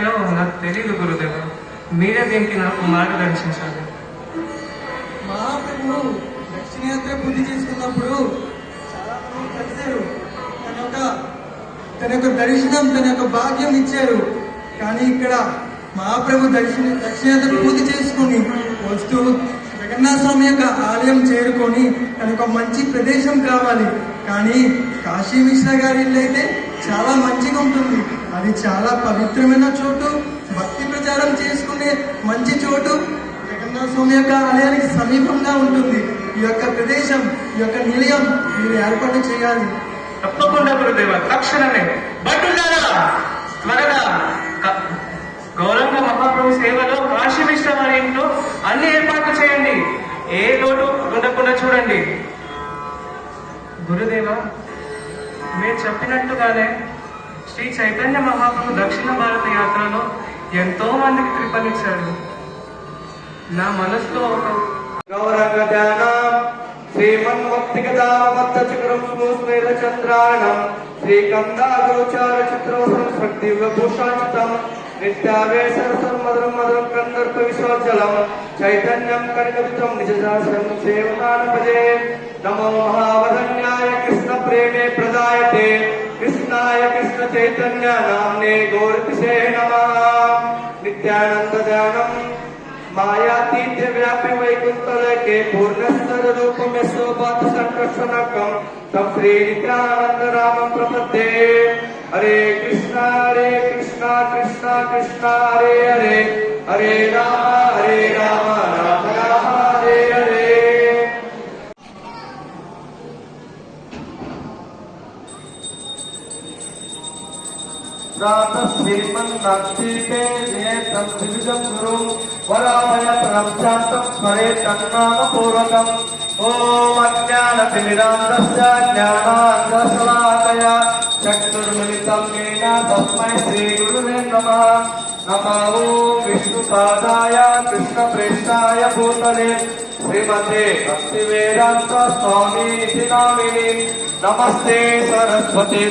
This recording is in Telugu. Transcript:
చేయాలో నాకు తెలియదు గురుదేవ. మీరే దీనికి నాకు మార్గదర్శించాలి. మహాప్రభు దక్షిణయాత్ర పూర్తి చేసుకున్నప్పుడు చాలా మంది కలిశారు. తన యొక్క దర్శనం, తన యొక్క భాగ్యం ఇచ్చారు. కానీ ఇక్కడ మహాప్రభు దక్షిణయాత్ర పూర్తి చేసుకుని వస్తూ జగన్నాథ స్వామి యొక్క ఆలయం చేరుకొని తనకు మంచి ప్రదేశం కావాలి. కానీ కాశీ మిశ్రా గారి ఇల్లు అయితే చాలా మంచిగా ఉంటుంది. అది చాలా పవిత్రమైన చోటు, భక్తి ప్రచారం చేసుకునే మంచి చోటు. జగన్నాథ స్వామి యొక్క ఆలయానికి సమీపంగా ఉంటుంది. ఈ యొక్క ప్రదేశం, ఈ యొక్క నిలయం మీరు ఏర్పాటు చేయాలి. తప్పకుండా గురుదేవ, తక్షణమే. భటులారా, త్వరగా గౌరంగ మహాప్రభు సేవలో కాశీ మిశ్రా వారి ఇంట్లో అన్ని ఏర్పాట్లు చేయండి. ఏ లోటు ఉండకుండా చూడండి. గురుదేవ, మీరు చెప్పినట్టుగానే శ్రీ చైతన్య మహాప్రభు దక్షిణ భారత యాత్రలో ఎంతో మందికి కృపనిచ్చాడు. నా మనసులో ఒక గౌరంగ ధ్యానం శ్రీమన్మక్తిగదామత్తచక్రం స్మేరచంద్రాణం శ్రీకందాగోచార చిత్రోసం దివ్యభూషాచితం నిత్యావేశరసం మధురం మధురం కందర్ప విశ్వజలం చైతన్యం కనకవితం నిజశాస్త్రం సేవకానపదే. నమో మహావధన్యాయ కృష్ణ ప్రేమే ప్రదాయతే కృష్ణాయ కృష్ణ చైతన్య నామ్నే గౌరతిసే నమః. నిత్యానంద ధ్యానం మాయాతీత్య వ్యాపి వైకుంఠలకే పూర్ణస్థర రూపమే శోభాత సంకర్షణకం తం శ్రీ నిత్యానంద రామం ప్రపద్దే. హరే కృష్ణ కృష్ణ కృష్ణ హరే హరే, హరే రామ రామ రామ హరే హరే. శ్రీమన్నాక్షీపే నేత్రం త్రివిధం గురుం వరామయ ప్రణశ్చాంతం స్మరే తన్నామపూర్వకం. ఓం అజ్ఞానతిమిరాంధస్య జ్ఞానాంధశలాకయ చక్షుర్మిలితం येन తస్మై శ్రీ గురువే నమః. నమో ఓం విష్ణుపాదాయ కృష్ణప్రేష్ఠాయ భూతలే శ్రీమతే భక్తివేదాంత స్వామినితి నామినే. నమస్తే సరస్వతి.